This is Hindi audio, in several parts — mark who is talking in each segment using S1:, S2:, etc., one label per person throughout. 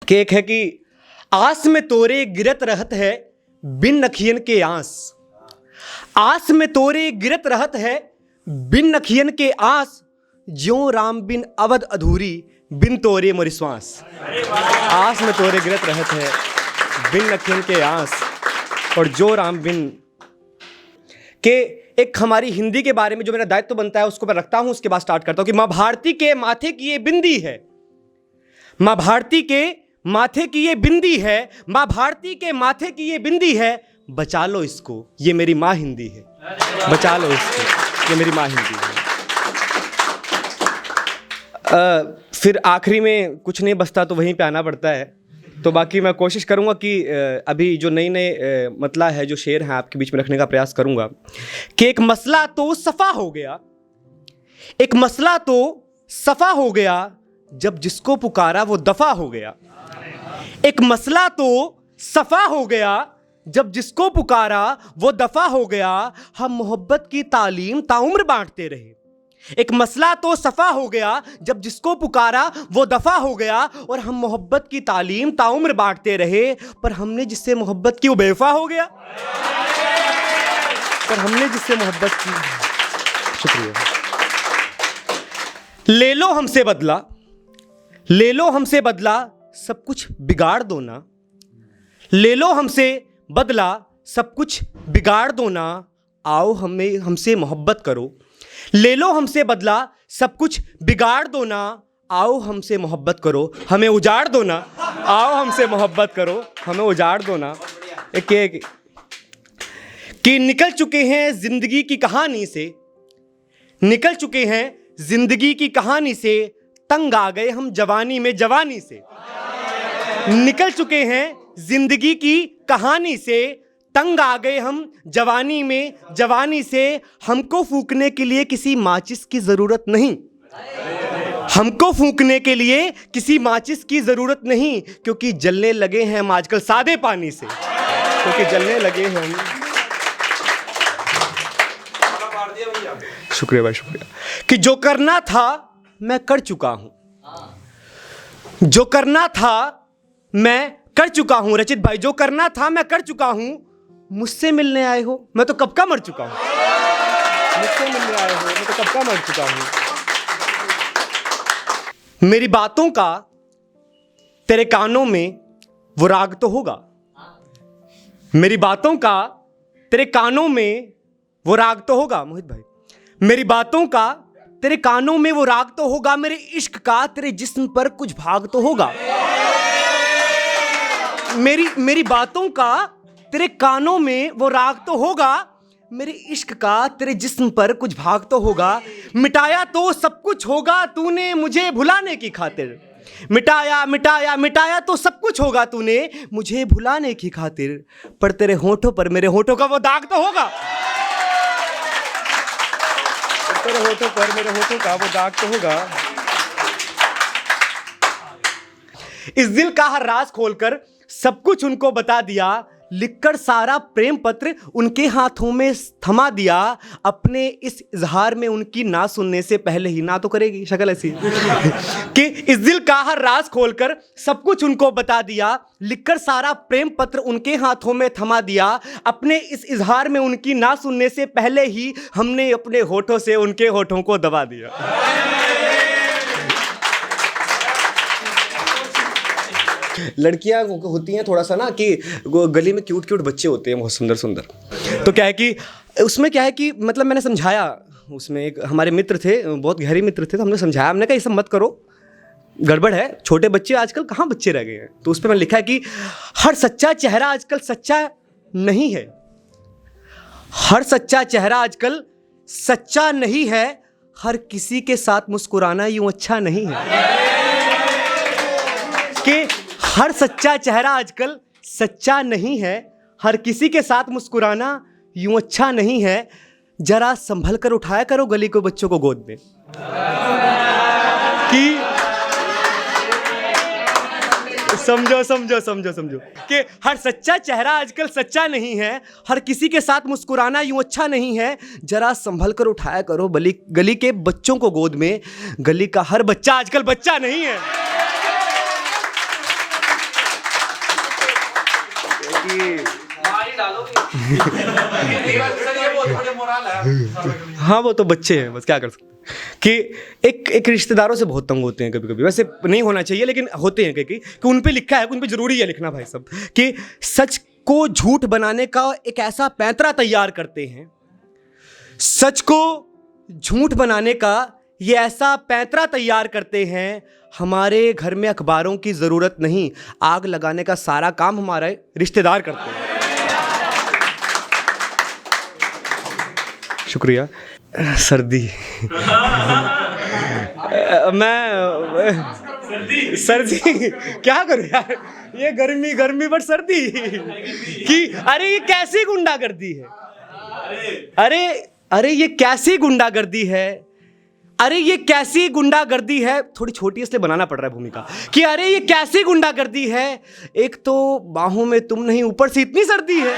S1: कि एक है कि आस में तोरे गिरत रहत है बिन नखियन के आस में तोरे गिरत रहत है बिन नखियन के आस, ज्यों राम बिन अवध अधूरी बिन तोरे मोरी श्वास। आस में तोरे गिरत रहत है बिन नखियन के आस, और जो राम बिन के एक हमारी हिंदी के बारे में जो मेरा दायित्व बनता है उसको मैं रखता हूं। उसके बाद स्टार्ट करता हूं कि मां भारती के माथे की ये बिंदी है, मां भारती के माथे की ये बिंदी है, मां भारती के माथे की ये बिंदी है, बचा लो इसको ये मेरी मां हिंदी है, बचा लो इसको ये मेरी मां हिंदी है। फिर आखिरी में कुछ नहीं बचता तो वहीं पे आना पड़ता है, तो बाकी मैं कोशिश करूंगा कि अभी जो नए नए मतला है जो शेर हैं आपके बीच में रखने का प्रयास करूंगा कि एक मसला तो सफ़ा हो गया, एक मसला तो सफ़ा हो गया, जब जिसको पुकारा वो दफ़ा हो गया। एक मसला तो सफ़ा हो गया, जब जिसको पुकारा वो दफ़ा हो गया, हम मोहब्बत की तालीम ताउम्र बांटते रहे। एक मसला तो सफ़ा हो गया, जब जिसको पुकारा वो दफ़ा हो गया, और हम मोहब्बत की तालीम ताउम्र बांटते रहे, पर हमने जिससे मोहब्बत की वो बेवफा हो गया, पर हमने जिससे मोहब्बत की। शुक्रिया। ले लो हमसे बदला, ले लो हमसे बदला, सब कुछ बिगाड़ दो ना, ले लो हमसे बदला, सब कुछ बिगाड़ दो ना, आओ हमें हमसे मोहब्बत करो। ले लो हमसे बदला, सब कुछ बिगाड़ दो ना, आओ हमसे मोहब्बत करो, हमें उजाड़ दो ना, आओ हमसे मोहब्बत करो, हमें उजाड़ दो ना। एक कि निकल चुके हैं जिंदगी की कहानी से, निकल चुके हैं जिंदगी की कहानी से, तंग आ गए हम जवानी में जवानी से। निकल चुके हैं जिंदगी की कहानी से, तंग आ गए हम जवानी में जवानी से, हमको फूंकने के लिए किसी माचिस की ज़रूरत नहीं, हमको फूंकने के लिए किसी माचिस की ज़रूरत नहीं, क्योंकि जलने लगे हैं हम आजकल सादे पानी से, क्योंकि जलने लगे हैं हम। शुक्रिया भाई, शुक्रिया। कि जो करना था मैं कर चुका हूं, जो करना था मैं कर चुका हूं। रचित भाई, जो करना था मैं कर चुका हूं, मुझसे मिलने आए हो मैं तो कब का मर चुका हूं, मुझसे मिलने आए हो मैं तो कब का मर चुका हूं। मेरी बातों का तेरे कानों में वो राग तो होगा, मेरी बातों का तेरे कानों में वो राग तो होगा। मोहित भाई, मेरी बातों का तेरे कानों में वो राग तो होगा, मेरे इश्क का तेरे जिस्म पर कुछ भाग तो होगा। मेरी बातों का तेरे कानों में वो राग तो होगा, मेरे इश्क का तेरे जिस्म पर कुछ भाग तो होगा। मिटाया तो सब कुछ होगा तूने मुझे भुलाने की खातिर, मिटाया मिटाया मिटाया तो सब कुछ होगा तूने मुझे भुलाने की खातिर, पर तेरे होठों पर मेरे होठों का वो दाग तो होगा, तेरे होठों पर मेरे होठों का वो दाग तो होगा। इस दिल का हर राज खोलकर सब कुछ उनको बता दिया, लिखकर सारा प्रेम पत्र उनके हाथों में थमा दिया, अपने इस इजहार में उनकी ना सुनने से पहले ही ना तो करेगी शक्ल ऐसी कि इस दिल का हर राज खोलकर सब कुछ उनको बता दिया, लिखकर सारा प्रेम पत्र उनके हाथों में थमा दिया, अपने इस इजहार में उनकी ना सुनने से पहले ही हमने अपने होठों से उनके होठों को दबा दिया। लड़कियां होती हैं थोड़ा सा ना कि गली में क्यूट क्यूट बच्चे होते हैं बहुत सुंदर सुंदर, तो क्या है कि उसमें क्या है कि मतलब मैंने समझाया, उसमें एक हमारे मित्र थे, बहुत गहरे मित्र थे, तो हमने समझाया, हमने कहा ये सब मत करो, गड़बड़ है, छोटे बच्चे आजकल कहाँ बच्चे रह गए हैं। तो उस पर मैंने लिखा है कि हर सच्चा चेहरा आजकल सच्चा नहीं है, हर सच्चा चेहरा आजकल सच्चा नहीं है, हर किसी के साथ मुस्कुराना यूं अच्छा नहीं है। कि हर सच्चा चेहरा आजकल सच्चा नहीं है, हर किसी के साथ मुस्कुराना यूं अच्छा नहीं है, जरा संभल कर उठाया करो गली को बच्चों को गोद में। कि समझो समझो समझो समझो कि हर सच्चा चेहरा आजकल सच्चा नहीं है, हर किसी के साथ मुस्कुराना यूं अच्छा नहीं है, जरा संभल कर उठाया करो गली के बच्चों को गोद में। गली का हर बच्चा आजकल बच्चा नहीं है, कि हाँ वो तो बच्चे हैं, बस क्या कर सकते हैं कि एक रिश्तेदारों से बहुत तंग होते हैं कभी कभी। वैसे नहीं होना चाहिए लेकिन होते हैं कहीं कि उन पे लिखा है, उन पे जरूरी है लिखना भाई साहब, कि सच को झूठ बनाने का एक ऐसा पैंतरा तैयार करते हैं, सच को झूठ बनाने का ये ऐसा पैंतरा तैयार करते हैं, हमारे घर में अखबारों की ज़रूरत नहीं, आग लगाने का सारा काम हमारे रिश्तेदार करते हैं। शुक्रिया। सर्दी मैं सर्दी क्या करूं यार, ये गर्मी गर्मी बट सर्दी कि अरे ये कैसी गुंडागर्दी है, अरे ये कैसी गुंडागर्दी है, अरे ये कैसी गुंडागर्दी है। थोड़ी छोटी इसलिए बनाना पड़ रहा है भूमिका कि अरे ये कैसी गुंडागर्दी है, एक तो बाहों में तुम नहीं, ऊपर से इतनी सर्दी है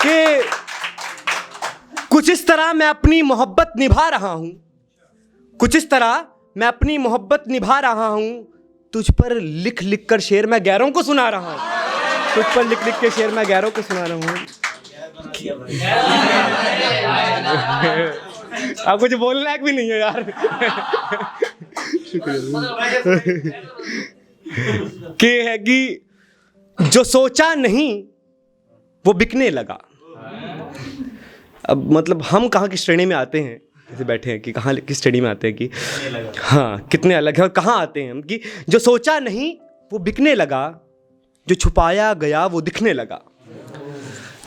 S1: कि कुछ इस तरह मैं अपनी मोहब्बत निभा रहा हूं, कुछ इस तरह मैं अपनी मोहब्बत निभा रहा हूं, तुझ पर लिख लिख कर शेर मैं गैरों को सुना रहा हूं, तुझ पर लिख लिख के शेर मैं गैरों को सुना रहा हूं। आप कुछ बोलने लायक भी नहीं है यार। कि है कि जो सोचा नहीं वो बिकने लगा। अब मतलब हम कहाँ की श्रेणी में आते हैं, ऐसे बैठे हैं कि कहाँ किस श्रेणी में आते हैं कि हाँ कितने अलग है, और कहाँ आते हैं हम कि जो सोचा नहीं वो बिकने लगा, जो छुपाया गया वो दिखने लगा,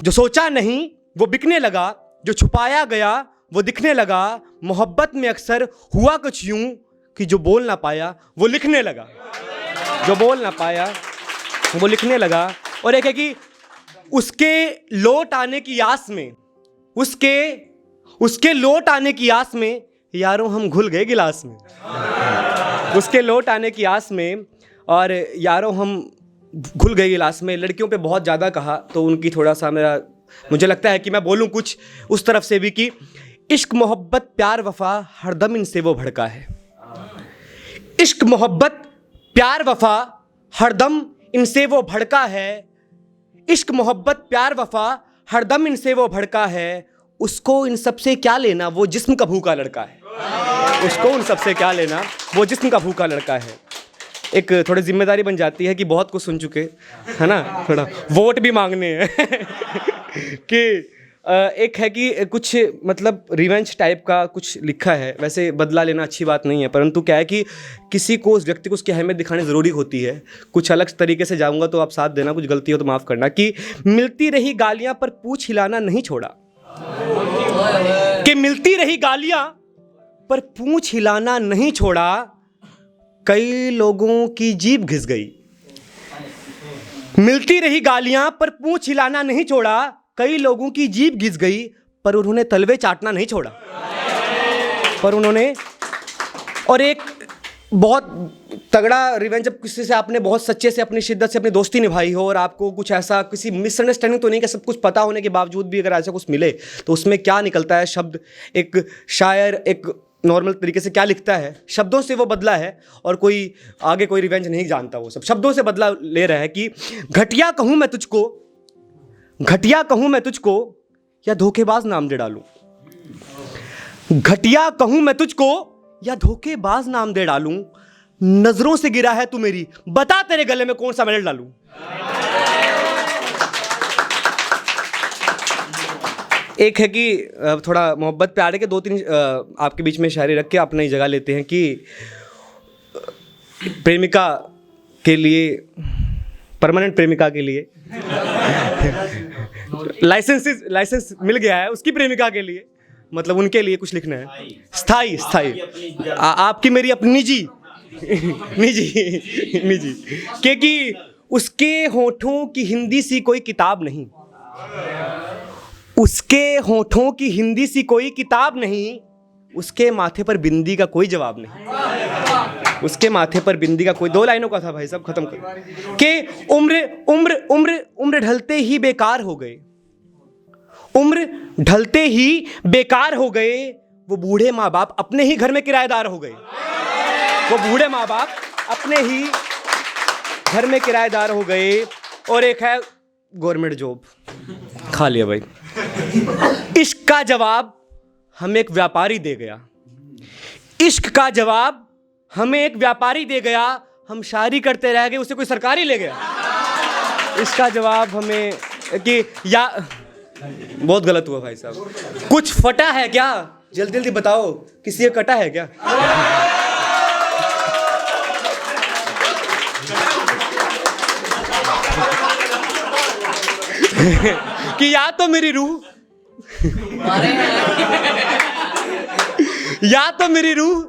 S1: जो सोचा नहीं वो बिकने लगा, जो छुपाया गया वो दिखने लगा। मोहब्बत में अक्सर हुआ कुछ यूं कि जो बोल ना पाया वो लिखने लगा, जो बोल ना पाया वो लिखने लगा। और एक है कि उसके लौट आने की आस में, उसके लौट आने की आस में यारों हम घुल गए गिलास में, उसके लौट आने की आस में और यारों हम घुल गए गिलास में। लड़कियों पे बहुत ज़्यादा कहा तो उनकी थोड़ा सा मुझे लगता है कि मैं बोलूँ कुछ उस तरफ से भी कि इश्क मोहब्बत प्यार वफा हरदम इनसे वो भड़का है, इश्क मोहब्बत प्यार वफा हरदम इनसे वो भड़का है, इश्क मोहब्बत प्यार वफा हरदम इनसे वो भड़का है। उसको इन सब से क्या लेना, वो जिस्म का भूखा लड़का है, उसको उन सब से क्या लेना, वो जिस्म का भूखा लड़का है। एक थोड़ी जिम्मेदारी बन जाती है कि बहुत कुछ सुन चुके है ना, थोड़ा वोट भी मांगने हैं कि एक है कि कुछ मतलब रिवेंज टाइप का कुछ लिखा है। वैसे बदला लेना अच्छी बात नहीं है, परंतु क्या है कि किसी को उस व्यक्ति को उसकी अहमियत दिखानी ज़रूरी होती है। कुछ अलग तरीके से जाऊंगा तो आप साथ देना, कुछ गलती हो तो माफ़ करना। कि मिलती रही गालियाँ पर पूछ हिलाना नहीं छोड़ा, कि मिलती रही गालियाँ पर पूछ हिलाना नहीं छोड़ा, कई लोगों की जीभ घिस गई। मिलती रही गालियां पर पूंछ हिलाना नहीं छोड़ा, कई लोगों की जीभ घिस गई, पर उन्होंने तलवे चाटना नहीं छोड़ा, पर उन्होंने। और एक बहुत तगड़ा रिवेंज, जब किसी से आपने बहुत सच्चे से अपनी शिद्दत से अपनी दोस्ती निभाई हो और आपको कुछ ऐसा किसी मिसअंडरस्टैंडिंग तो नहीं कि सब कुछ पता होने के बावजूद भी अगर ऐसा कुछ मिले तो उसमें क्या निकलता है शब्द। एक शायर एक नॉर्मल तरीके से क्या लिखता है, शब्दों से वो बदला है, और कोई आगे कोई रिवेंज नहीं जानता, वो सब शब्दों से बदला ले रहा है। कि घटिया कहूं मैं तुझको, घटिया कहूं मैं तुझको या धोखेबाज नाम दे डालूं, घटिया कहूं मैं तुझको या धोखेबाज नाम दे डालूं, नजरों से गिरा है तू मेरी, बता तेरे गले में कौन सा मेडल डालूं। एक है कि थोड़ा मोहब्बत प्यार के 2-3 आपके बीच में शायरी रख के अपनी जगह लेते हैं। कि प्रेमिका के लिए, परमानेंट प्रेमिका के लिए लाइसेंस मिल गया है, उसकी प्रेमिका के लिए, मतलब उनके लिए कुछ लिखना है। स्थाई आपकी मेरी अपनी निजी क्योंकि उसके होठों की हिंदी सी कोई किताब नहीं, उसके होठों की हिंदी सी कोई किताब नहीं, उसके माथे पर बिंदी का कोई जवाब नहीं, उसके माथे पर बिंदी का कोई। 2 लाइनों का था भाई साहब, खत्म कर के। उम्र ढलते ही बेकार हो गए, उम्र ढलते ही बेकार हो गए, वो बूढ़े माँ बाप अपने ही घर में किराएदार हो गए, वो बूढ़े माँ बाप अपने ही घर में किराएदार हो गए, और एक है गवर्नमेंट जॉब। खा लिया भाई। इश्क का जवाब हमें एक व्यापारी दे गया, इश्क का जवाब हमें एक व्यापारी दे गया, हम शायरी करते रह गए, उसे कोई सरकारी ले गया। इसका जवाब हमें कि या बहुत गलत हुआ भाई साहब। कुछ फटा है क्या? जल्दी जल्दी बताओ, किसी का कटा है क्या? कि या तो मेरी रूह या तो मेरी रूह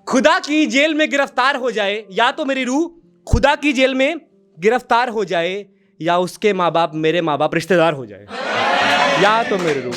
S1: खुदा की जेल में गिरफ्तार हो जाए, या तो मेरी रूह खुदा की जेल में गिरफ्तार हो जाए, या उसके माँ बाप मेरे माँ बाप रिश्तेदार हो जाए, या तो मेरी रूह।